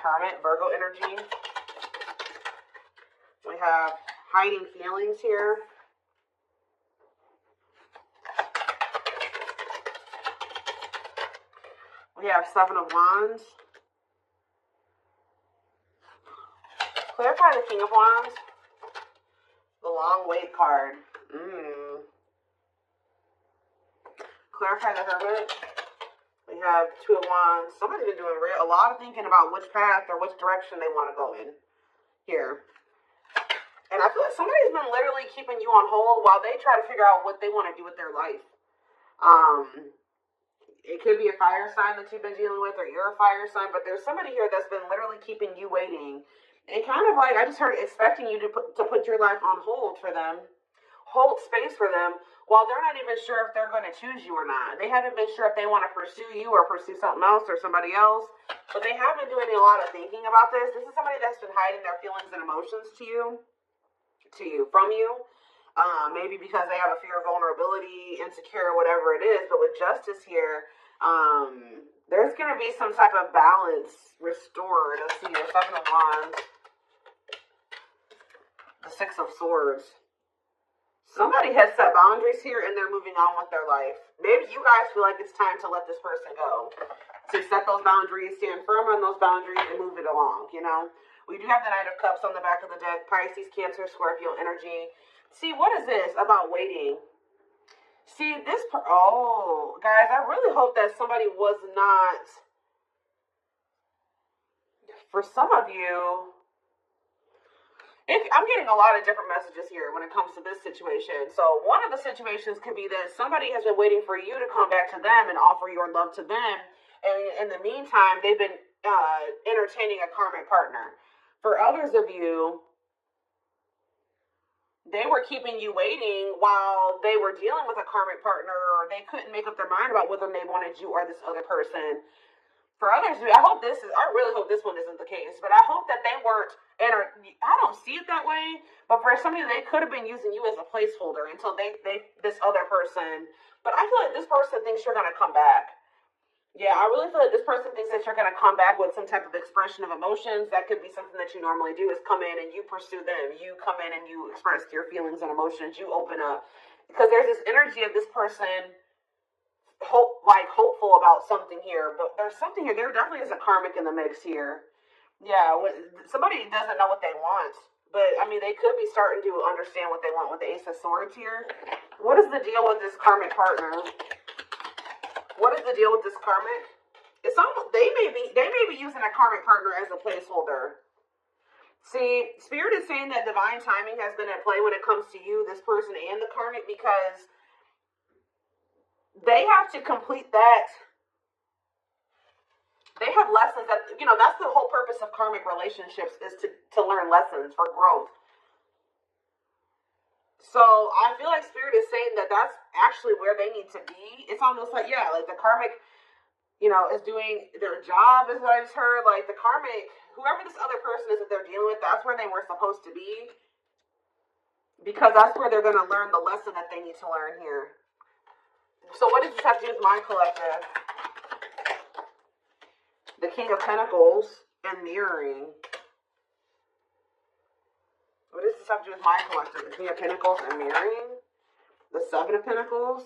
Hermit, Virgo energy. We have hiding feelings here. We have Seven of Wands. Clarify the King of Wands. The Long Wait card. Clarify the Hermit. We have Two of Wands. Somebody's been doing a lot of thinking about which path or which direction they want to go in here. And I feel like somebody's been literally keeping you on hold while they try to figure out what they want to do with their life. It could be a fire sign that you've been dealing with, or you're a fire sign, but there's somebody here that's been literally keeping you waiting. And kind of like, I just heard expecting you to put your life on hold for them, hold space for them, while they're not even sure if they're going to choose you or not. They haven't been sure if they want to pursue you or pursue something else or somebody else, but they have been doing a lot of thinking about this. This is somebody that's been hiding their feelings and emotions from you. Maybe because they have a fear of vulnerability, insecure, whatever it is. But with Justice here, there's going to be some type of balance restored. Let's see, the Seven of Wands, the Six of Swords. Somebody has set boundaries here and they're moving on with their life. Maybe you guys feel like it's time to let this person go. To set those boundaries, stand firm on those boundaries, and move it along, you know? We do have the Knight of Cups on the back of the deck. Pisces, Cancer, Scorpio energy. See, what is this about waiting? See, oh, guys, I really hope that somebody was not, for some of you, I'm getting a lot of different messages here when it comes to this situation. So one of the situations could be that somebody has been waiting for you to come back to them and offer your love to them. And in the meantime, they've been entertaining a karmic partner. For others of you, they were keeping you waiting while they were dealing with a karmic partner, or they couldn't make up their mind about whether they wanted you or this other person. For others, I really hope this one isn't the case, but I hope that they weren't, I don't see it that way, but for some of you, they could have been using you as a placeholder until this other person, but I feel like this person thinks you're going to come back. Yeah, I really feel like this person thinks that you're going to come back with some type of expression of emotions. That could be something that you normally do, is come in and you pursue them. You come in and you express your feelings and emotions. You open up. Because there's this energy of this person hopeful about something here. But there's something here. There definitely is a karmic in the mix here. Yeah, somebody doesn't know what they want. But, I mean, they could be starting to understand what they want with the Ace of Swords here. What is the deal with this karmic partner? What is the deal with this karmic? It's almost, they may be using a karmic partner as a placeholder. See, Spirit is saying that divine timing has been at play when it comes to you, this person, and the karmic, because they have to complete that. They have lessons that, that's the whole purpose of karmic relationships, is to learn lessons for growth. So I feel like Spirit is saying that that's actually where they need to be. It's almost like, yeah, like the karmic, is doing their job, is what I just heard. Like the karmic, whoever this other person is that they're dealing with, that's where they were supposed to be. Because that's where they're going to learn the lesson that they need to learn here. So what does this have to do with my collective? The King of Pentacles and mirroring. What does this have to do with my collective? The King of Pentacles and mirroring? The Seven of Pentacles?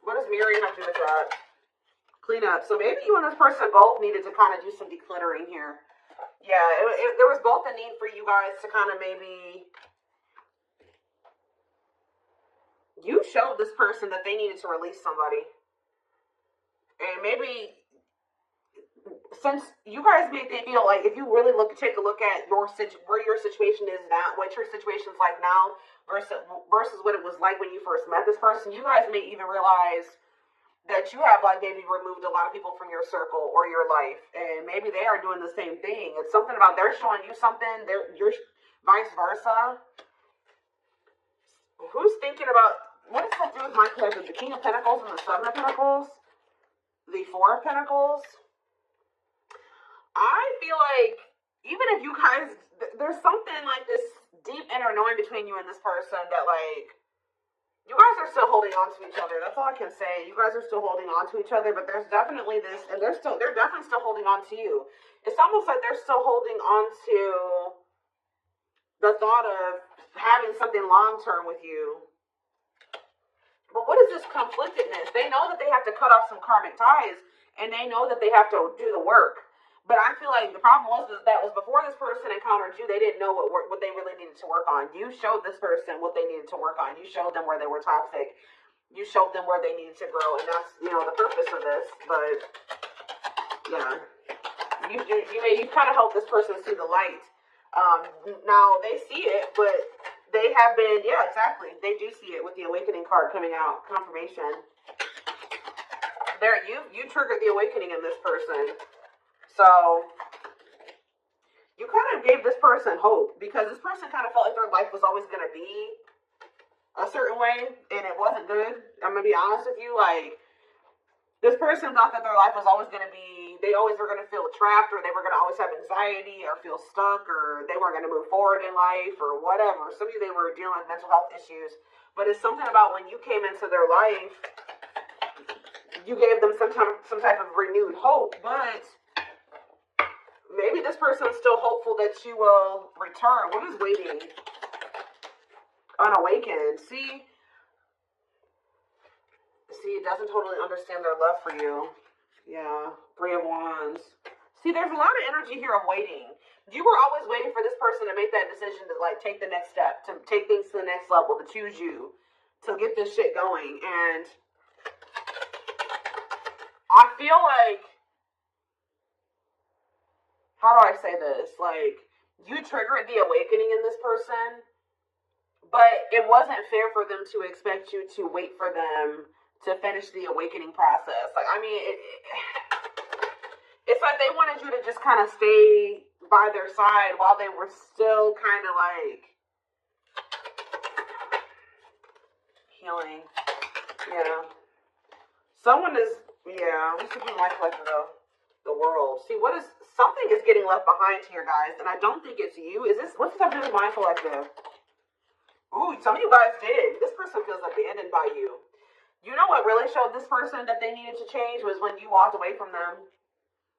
What does mirroring have to do with that? Clean up. So maybe you and this person both needed to kind of do some decluttering here. Yeah, there was both a need for you guys to kind of maybe... You showed this person that they needed to release somebody. And maybe... Since you guys made me feel like, if you really take a look at where your situation is now, what your situation is like now versus what it was like when you first met this person, you guys may even realize that you have maybe removed a lot of people from your circle or your life, and maybe they are doing the same thing. It's something about they're showing you something, you're vice versa. Who's thinking about, what does that do with my collective? The King of Pentacles and the Seven of Pentacles, the Four of Pentacles. I feel like, even if you guys, there's something like this deep inner knowing between you and this person that, you guys are still holding on to each other. That's all I can say. You guys are still holding on to each other, but there's definitely this, and they're definitely still holding on to you. It's almost like they're still holding on to the thought of having something long term with you. But what is this conflictedness? They know that they have to cut off some karmic ties, and they know that they have to do the work. But I feel like the problem was that was before this person encountered you, they didn't know what they really needed to work on. You showed this person what they needed to work on. You showed them where they were toxic. You showed them where they needed to grow, and that's, you know, the purpose of this. But yeah, you kind of helped this person see the light. Now they see it, but they have been, yeah, exactly. They do see it with the awakening card coming out, confirmation. There, you triggered the awakening in this person. So, you kind of gave this person hope, because this person kind of felt like their life was always going to be a certain way, and it wasn't good. I'm going to be honest with you, like, this person thought that their life was always going to be, they always were going to feel trapped, or they were going to always have anxiety, or feel stuck, or they weren't going to move forward in life, or whatever. Some of you, they were dealing with mental health issues, but it's something about when you came into their life, you gave them some type of renewed hope, but maybe this person is still hopeful that you will return. What is waiting? Unawakened. See, it doesn't totally understand their love for you. Yeah, Three of Wands. See, there's a lot of energy here of waiting. You were always waiting for this person to make that decision to, like, take the next step, to take things to the next level, to choose you, to get this shit going. And I feel like, how do I say this? Like, you triggered the awakening in this person, but it wasn't fair for them to expect you to wait for them to finish the awakening process. Like, I mean, it's like they wanted you to just kind of stay by their side while they were still kind of like healing. Yeah. Someone is, yeah, let's see if we like the world. See, something is getting left behind here, guys, and I don't think it's you. What's this have to do with my collective? Ooh, some of you guys did. This person feels abandoned by you. You know what really showed this person that they needed to change was when you walked away from them.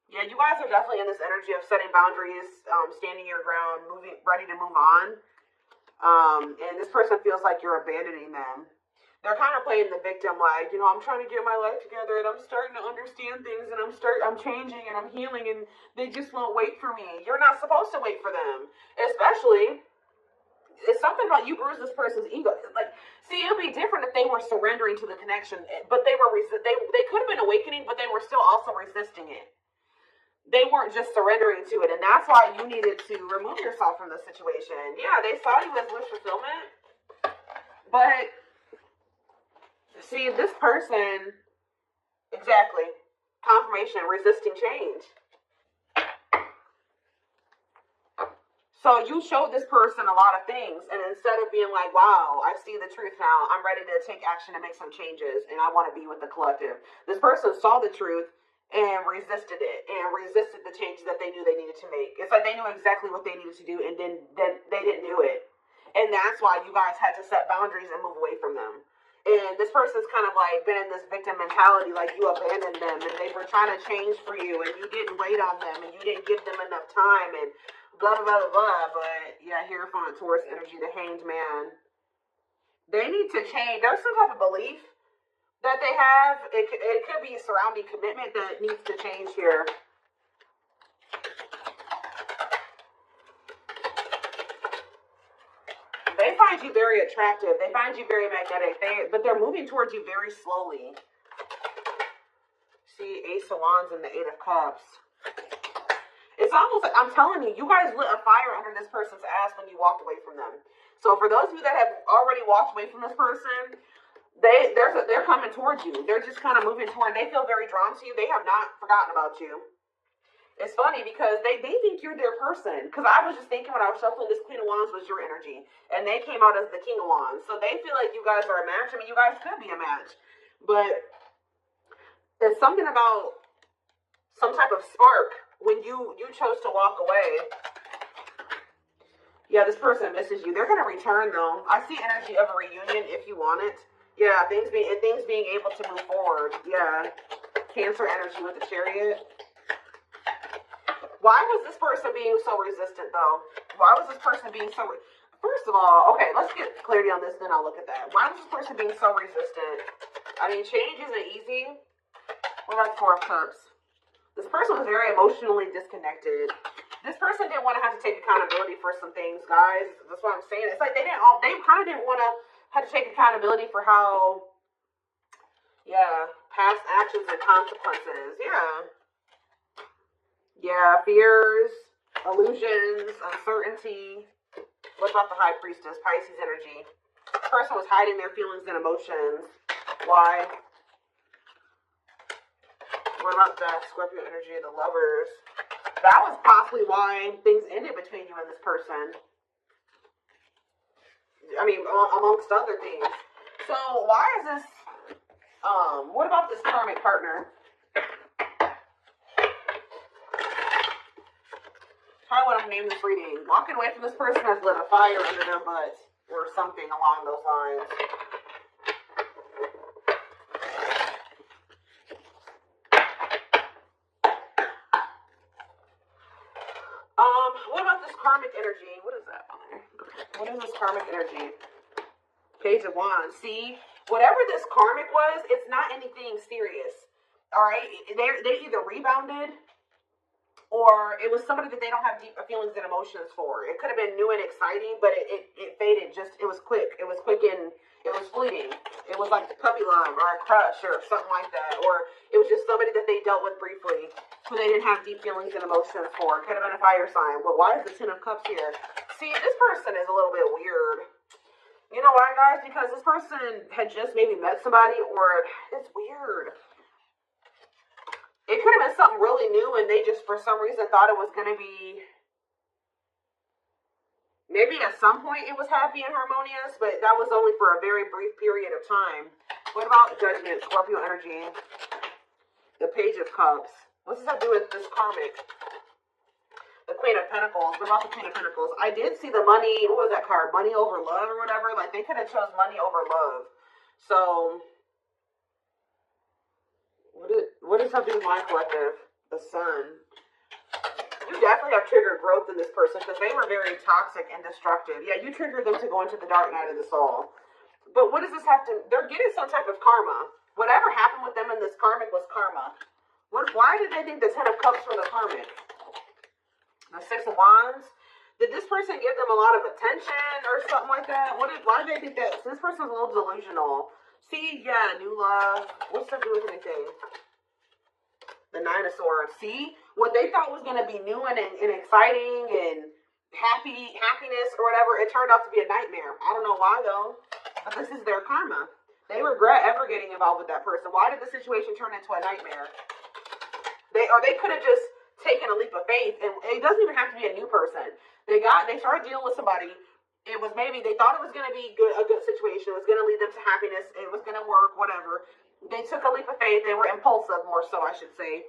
Yeah, you guys are definitely in this energy of setting boundaries, standing your ground, ready to move on. And this person feels like you're abandoning them. They're kind of playing the victim, like, you know, I'm trying to get my life together, and I'm starting to understand things, and I'm changing, and I'm healing, and they just won't wait for me. You're not supposed to wait for them, especially. It's something about you bruised this person's ego. Like, see, it would be different if they were surrendering to the connection, but they could have been awakening, but they were still also resisting it. They weren't just surrendering to it, and that's why you needed to remove yourself from the situation. Yeah, they saw you as wish fulfillment, but see, this person, exactly, confirmation, resisting change. So you showed this person a lot of things, and instead of being like, wow, I see the truth now, I'm ready to take action and make some changes, and I want to be with the collective. This person saw the truth and resisted it, and resisted the changes that they knew they needed to make. It's like they knew exactly what they needed to do, and then they didn't do it. And that's why you guys had to set boundaries and move away from them. And this person's kind of like been in this victim mentality, like you abandoned them, and they were trying to change for you, and you didn't wait on them, and you didn't give them enough time, and blah, blah, blah, blah. But yeah, Hierophant, Taurus energy, the Hanged Man. They need to change. There's some type of belief that they have. It could be surrounding commitment that needs to change here. They find you very attractive. They find you very magnetic. But they're moving towards you very slowly. See, Ace of Wands and the Eight of Cups. It's almost like, I'm telling you, you guys lit a fire under this person's ass when you walked away from them. So for those of you that have already walked away from this person, they're coming towards you. They're just kind of moving toward. They feel very drawn to you. They have not forgotten about you. It's funny because they think you're their person. Because I was just thinking when I was shuffling, this Queen of Wands was your energy. And they came out as the King of Wands. So they feel like you guys are a match. I mean, you guys could be a match. But there's something about some type of spark when you chose to walk away. Yeah, this person misses you. They're going to return, though. I see energy of a reunion if you want it. Yeah, things being able to move forward. Yeah. Cancer energy with the Chariot. Why was this person being so resistant, though? Why was this person being so... First of all, okay, let's get clarity on this, then I'll look at that. Why was this person being so resistant? I mean, change isn't easy. What about the Four of Cups? This person was very emotionally disconnected. This person didn't want to have to take accountability for some things, guys. That's what I'm saying. It's like they kind of didn't want to have to take accountability for how, yeah, past actions and consequences. Yeah. Yeah, fears, illusions, uncertainty. What about the High Priestess, Pisces energy? This person was hiding their feelings and emotions. Why? What about the Scorpio energy, the Lovers? That was possibly why things ended between you and this person. I mean, amongst other things. So why is this, what about this karmic partner? Probably what I'm naming this reading. Walking away from this person has lit a fire under their butts or something along those lines. What about this karmic energy? What is that on there? What is this karmic energy? Page of Wands. See, whatever this karmic was, it's not anything serious. All right, they either rebounded, or it was somebody that they don't have deep feelings and emotions for. It could have been new and exciting, but it faded. It was quick. It was quick and it was fleeting. It was like puppy love or a crush or something like that. Or it was just somebody that they dealt with briefly who they didn't have deep feelings and emotions for. It could have been a fire sign. But why is the Ten of Cups here? See, this person is a little bit weird. You know why, guys? Because this person had just maybe met somebody, or it's weird. It could have been something really new and they just, for some reason, thought it was going to be... Maybe at some point it was happy and harmonious, but that was only for a very brief period of time. What about Judgment, Scorpio energy? The Page of Cups. What does that do with this karmic? The Queen of Pentacles. What about the Queen of Pentacles? I did see the money, what was that card? Money over love or whatever? Like, they could have chose money over love. So... What does that do with my collective? The Sun. You definitely have triggered growth in this person because they were very toxic and destructive. Yeah, you triggered them to go into the dark night of the soul. But what does this have to... They're getting some type of karma. Whatever happened with them in this karmic was karma. Why did they think the Ten of Cups were the karmic? The Six of Wands? Did this person give them a lot of attention or something like that? Why did they think that? So this person's a little delusional. See, yeah, new love. What's that do with anything? The Nine of Swords. See, what they thought was going to be new and exciting and happiness or whatever, it turned out to be a nightmare. I don't know why though, but this is their karma. They regret ever getting involved with that person. Why did the situation turn into a nightmare? They could have just taken a leap of faith, and it doesn't even have to be a new person. They started dealing with somebody. It was maybe they thought it was going to be a good situation. It was going to lead them to happiness. It was going to work, whatever. They took a leap of faith. They were impulsive, more so, I should say.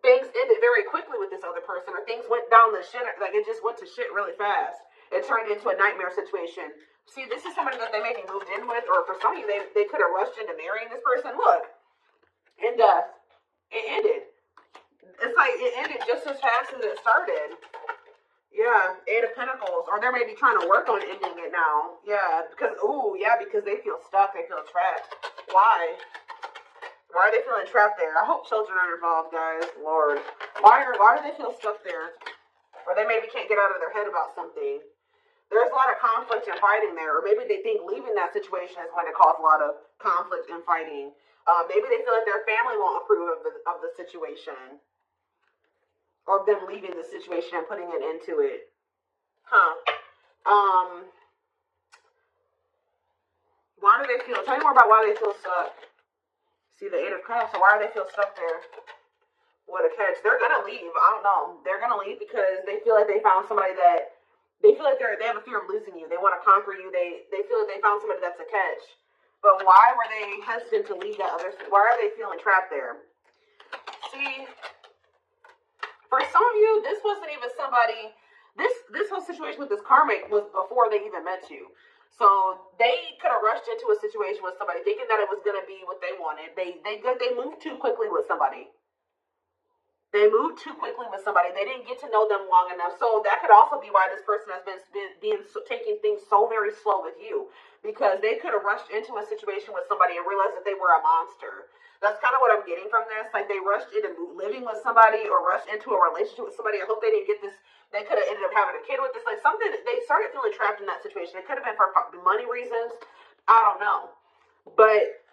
Things ended very quickly with this other person, or things went down the shit. Like, it just went to shit really fast. It turned into a nightmare situation. See, this is somebody that they maybe moved in with, or for some of you, they could have rushed into marrying this person. Look, in death, it ended. It's like it ended just as fast as it started. Yeah, Eight of Pentacles. Or they're maybe trying to work on ending it now. Yeah, because they feel stuck. They feel trapped. Why? Why are they feeling trapped there? I hope children are involved, guys. Lord. Why do they feel stuck there? Or they maybe can't get out of their head about something. There's a lot of conflict and fighting there. Or maybe they think leaving that situation is going to cause a lot of conflict and fighting. Maybe they feel like their family won't approve of the situation. Or them leaving the situation and putting it into it. Why do they feel... Tell me more about why they feel stuck. See the Eight of Cups. So why do they feel stuck there? What a catch. They're going to leave. I don't know. They're going to leave because they feel like they found somebody that... They feel like they have a fear of losing you. They want to conquer you. They feel like they found somebody that's a catch. But why were they hesitant to leave that other... Why are they feeling trapped there? See... For some of you, this wasn't even somebody, this whole situation with this karmic was before they even met you. So they could have rushed into a situation with somebody thinking that it was going to be what they wanted. They moved too quickly with somebody. They moved too quickly with somebody. They didn't get to know them long enough. So that could also be why this person has been taking things so very slow with you, because they could have rushed into a situation with somebody and realized that they were a monster. That's kind of what I'm getting from this. Like, they rushed into living with somebody or rushed into a relationship with somebody. I hope they didn't get this. They could have ended up having a kid with this. Like, something, they started feeling trapped in that situation. It could have been for money reasons. I don't know. But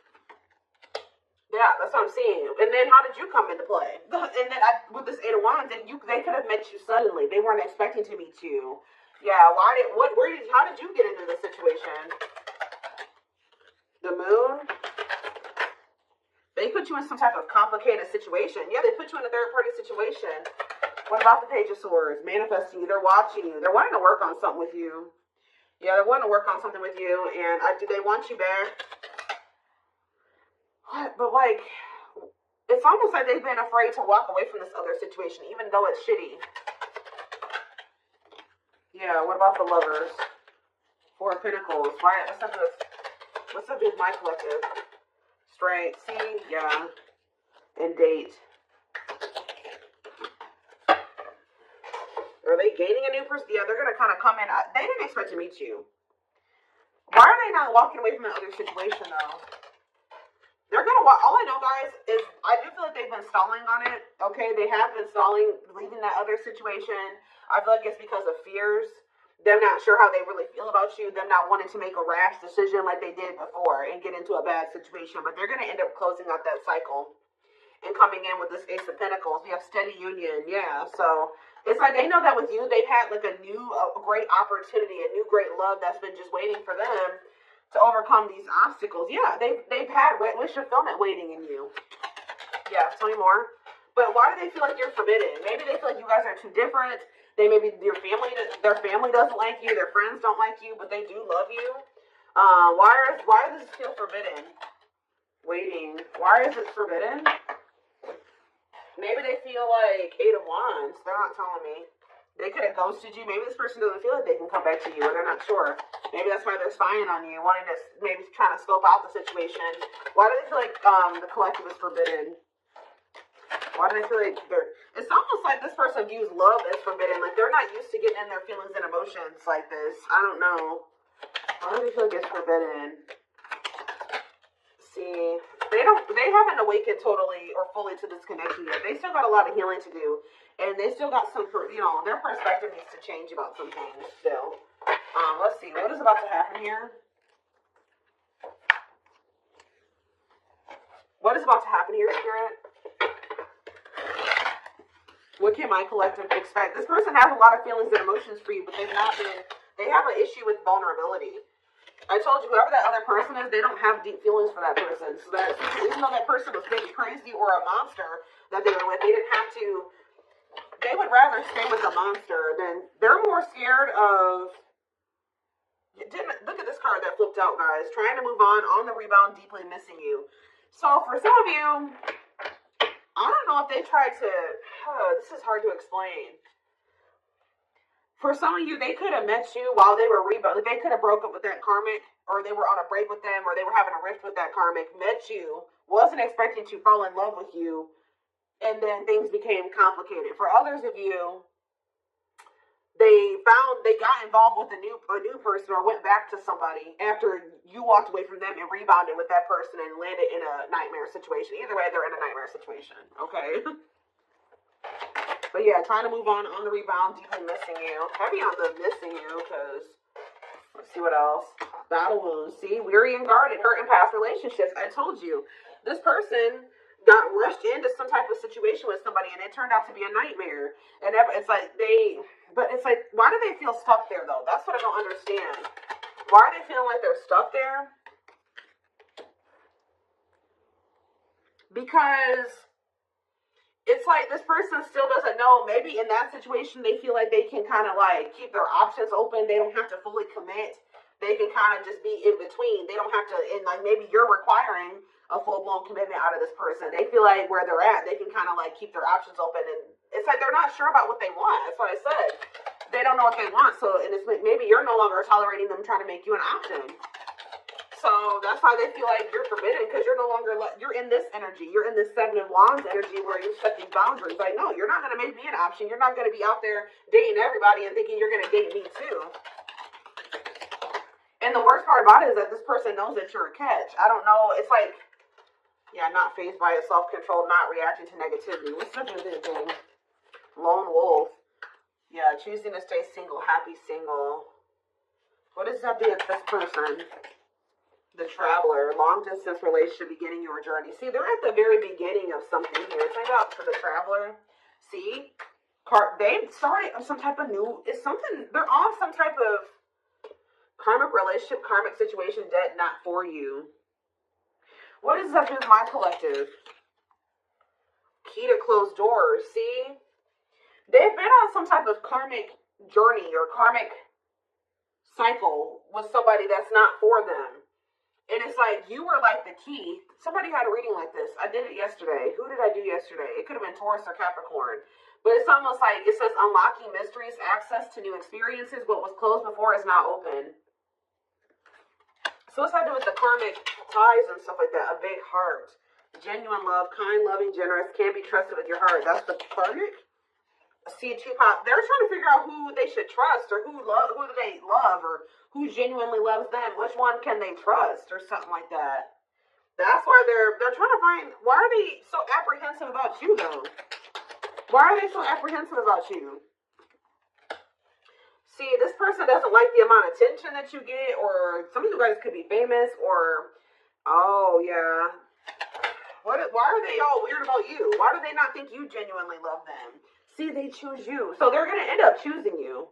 yeah, that's what I'm seeing. And then how did you come into play? And then with this Eight of Wands, they could have met you suddenly. They weren't expecting to meet you. Yeah, how did you get into this situation? The Moon? They put you in some type of complicated situation. Yeah, they put you in a third-party situation. What about the Page of Swords? Manifesting you. They're watching you. They're wanting to work on something with you. Yeah, they're wanting to work on something with you. And do they want you back? But, like, it's almost like they've been afraid to walk away from this other situation, even though it's shitty. Yeah, what about the Lovers? Four of Pentacles. Why? What's up with my collective? Straight. See? Yeah. And date. Are they gaining a new person? Yeah, they're going to kind of come in. They didn't expect to meet you. Why are they not walking away from the other situation, though? They're going to walk. All I know, guys, is I do feel like they've been stalling on it. Okay, they have been stalling, leaving that other situation. I feel like it's because of fears. Them not sure how they really feel about you. Them not wanting to make a rash decision like they did before and get into a bad situation. But they're going to end up closing out that cycle and coming in with this Ace of Pentacles. We have steady union. Yeah, so it's like they know that with you, they've had like a great opportunity, a new great love that's been just waiting for them to overcome these obstacles. Yeah, they've had wish fulfillment waiting in you. Yeah, tell me more. But why do they feel like you're forbidden? Maybe they feel like you guys are too different. Maybe their family doesn't like you. Their friends don't like you, but they do love you. Why does this feel forbidden? Waiting. Why is it forbidden? Maybe they feel like Eight of Wands. They're not telling me. They could have ghosted you. Maybe this person doesn't feel like they can come back to you, or they're not sure. Maybe that's why they're spying on you, wanting to maybe trying to scope out the situation. Why do they feel like the collective is forbidden? Why do they feel like it's almost like this person views love as forbidden. Like they're not used to getting in their feelings and emotions like this. I don't know. Why do they feel like it's forbidden? See, they haven't awakened totally or fully to this connection yet. They still got a lot of healing to do. And they still got some, their perspective needs to change about some things still. Let's see. What is about to happen here? What is about to happen here, Spirit? What can my collective expect? This person has a lot of feelings and emotions for you, but they have an issue with vulnerability. I told you, whoever that other person is, they don't have deep feelings for that person. So that even though that person was maybe crazy or a monster that they were with, they didn't have to. They would rather stay with the monster than they're more scared of. Look at this card that flipped out, guys. Trying to move on the rebound, deeply missing you. So for some of you, I don't know if they tried to. This is hard to explain. For some of you, they could have met you while they were rebounding. They could have broke up with that karmic, or they were on a break with them, or they were having a rift with that karmic, met you, wasn't expecting to fall in love with you, and then things became complicated. For others of you, they got involved with a new person or went back to somebody after you walked away from them and rebounded with that person and landed in a nightmare situation. Either way, they're in a nightmare situation. Okay. But yeah, trying to move on the rebound, deeply missing you. Heavy on the missing you, because let's see what else. Battle wounds. See, weary and guarded, hurt in past relationships. I told you, this person got rushed into some type of situation with somebody, and it turned out to be a nightmare. And it's like why do they feel stuck there though? That's what I don't understand. Why are they feeling like they're stuck there? Because it's like this person still doesn't know. Maybe in that situation, they feel like they can kind of like keep their options open. They don't have to fully commit. They can kind of just be in between. They don't have to, and like maybe you're requiring a full-blown commitment out of this person. They feel like where they're at, they can kind of like keep their options open. And it's like they're not sure about what they want. That's what I said. they don't know what they want. So, and it's maybe you're no longer tolerating them trying to make you an option. So that's why they feel like you're forbidden, because you're no longer, you're in this energy. You're in this Seven of Wands energy where you set these boundaries. Like, no, you're not going to make me an option. You're not going to be out there dating everybody and thinking you're going to date me too. And the worst part about it is that this person knows that you're a catch. I don't know. It's like, yeah, not fazed by it, self-control, not reacting to negativity. What's the other thing? Lone wolf. Yeah, choosing to stay single, happy single. What does that do with this person? The traveler, long distance relationship, beginning your journey. See, they're at the very beginning of something here. Check out for the traveler. See, they started some type of new. It's something. They're on some type of karmic relationship, karmic situation, debt not for you. What is up with my collective? Key to closed doors. See, they've been on some type of karmic journey or karmic cycle with somebody that's not for them. And it's like, you were like the key. Somebody had a reading like this. I did it yesterday. Who did I do yesterday? It could have been Taurus or Capricorn. But it's almost like, it says unlocking mysteries, access to new experiences. What was closed before is now open. So what's that do with the karmic ties and stuff like that? A big heart. Genuine love, kind, loving, generous, can't be trusted with your heart. That's the karmic. See, Tupac, they're trying to figure out who they should trust, or who do they love, or who genuinely loves them. Which one can they trust, or something like that. That's why they're trying to find. Why are they so apprehensive about you, though? Why are they so apprehensive about you? See, this person doesn't like the amount of attention that you get, or some of you guys could be famous, or oh yeah. Why are they all weird about you? Why do they not think you genuinely love them? See, they choose you. So they're going to end up choosing you.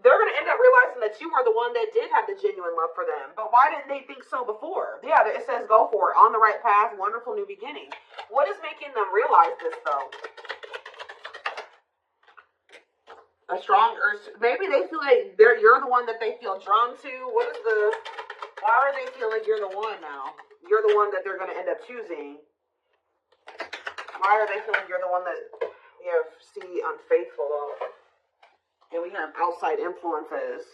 They're going to end up realizing that you were the one that did have the genuine love for them. But why didn't they think so before? Yeah, it says go for it. On the right path, wonderful new beginning. What is making them realize this, though? A strong urge. Maybe they feel like you're the one that they feel drawn to. Why are they feeling like you're the one now? You're the one that they're going to end up choosing. Why are they feeling you're the one that... We have C, unfaithful, though. And we have outside influences.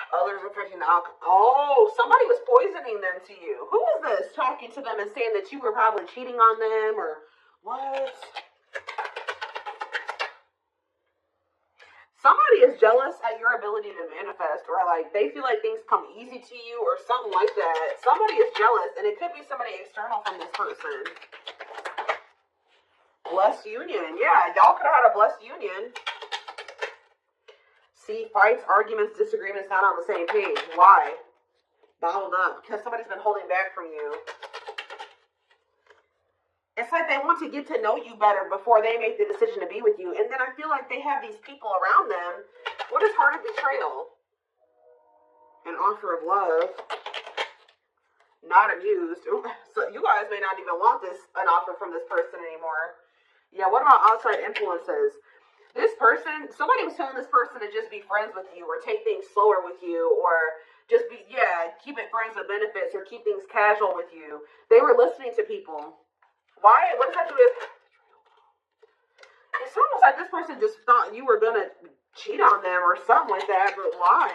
Others affecting the outcome. Oh, somebody was poisoning them to you. Who is this talking to them and saying that you were probably cheating on them, or what? Somebody is jealous at your ability to manifest, or like they feel like things come easy to you, or something like that. Somebody is jealous, and it could be somebody external from this person. Blessed union. Yeah, y'all could have had a blessed union. See, fights, arguments, disagreements, not on the same page. Why? Bottled up. Because somebody's been holding back from you. It's like they want to get to know you better before they make the decision to be with you. And then I feel like they have these people around them. What is heart of betrayal? An offer of love. Not amused. So you guys may not even want an offer from this person anymore. Yeah, what about outside influences? This person, somebody was telling this person to just be friends with you, or take things slower with you, or just keep it friends with benefits, or keep things casual with you. They were listening to people. Why? What does that do with... It's almost like this person just thought you were going to cheat on them or something like that, but why?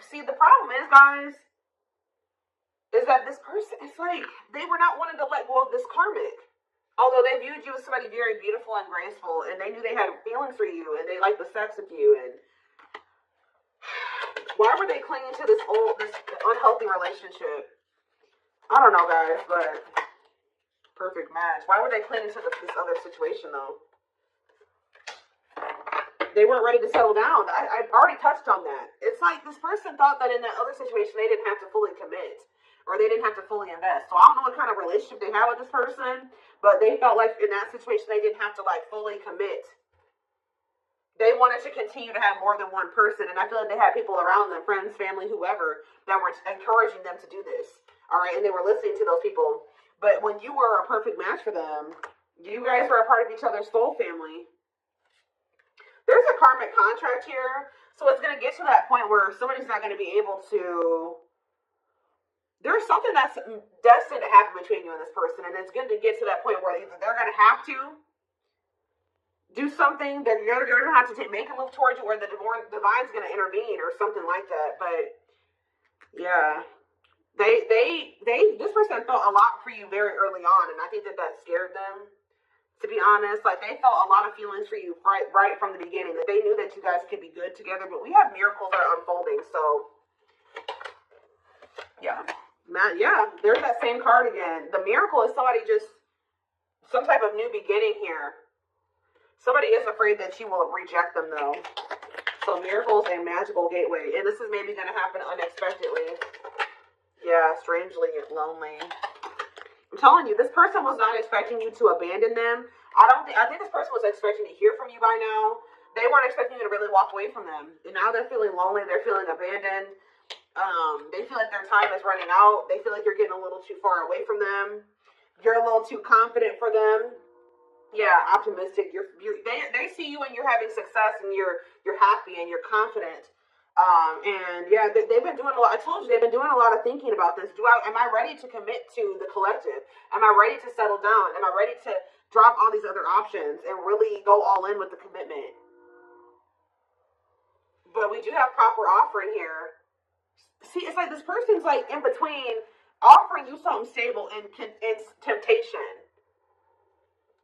See, the problem is, guys, is that this person, it's like they were not wanting to let go of this karmic. Although they viewed you as somebody very beautiful and graceful, and they knew they had feelings for you, and they liked the sex with you, and why were they clinging to this unhealthy relationship? I don't know, guys, but perfect match. Why were they clinging to this other situation, though? They weren't ready to settle down. I've already touched on that. It's like this person thought that in that other situation they didn't have to fully commit, or they didn't have to fully invest. So I don't know what kind of relationship they had with this person, but they felt like in that situation they didn't have to fully commit. They wanted to continue to have more than one person, and I feel like they had people around them, friends, family, whoever, that were encouraging them to do this. All right, and they were listening to those people. But when you were a perfect match for them, you guys were a part of each other's soul family. There's a karmic contract here, so it's going to get to that point where somebody's not going to be able to there's something that's destined to happen between you and this person, and it's going to get to that point where either they're going to have to do something, that you're going to have to make a move towards you, or the divine's going to intervene or something like that. But yeah, this person felt a lot for you very early on, and I think that scared them. To be honest, like, they felt a lot of feelings for you right from the beginning, that they knew that you guys could be good together. But we have miracles that are unfolding, so yeah. Yeah, there's that same card again. The miracle is somebody just, some type of new beginning here. Somebody is afraid that you will reject them, though. So miracles and magical gateway. And this is maybe going to happen unexpectedly. Yeah, strangely lonely. I'm telling you, this person was not expecting you to abandon them. I think this person was expecting to hear from you by now. They weren't expecting you to really walk away from them. And now they're feeling lonely. They're feeling abandoned. They feel like their time is running out. They feel like you're getting a little too far away from them. You're a little too confident for them. Yeah, optimistic. They see you and you're having success, and you're happy and you're confident. And yeah, they've been doing a lot. I told you, they've been doing a lot of thinking about this. Am I ready to commit to the collective? Am I ready to settle down? Am I ready to drop all these other options and really go all in with the commitment? But we do have proper offering here. See, it's like this person's like in between offering you something stable and temptation.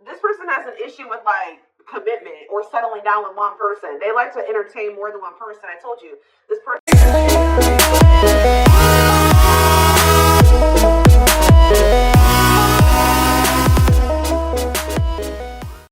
This person has an issue with like commitment or settling down with one person. They like to entertain more than one person. I told you, this person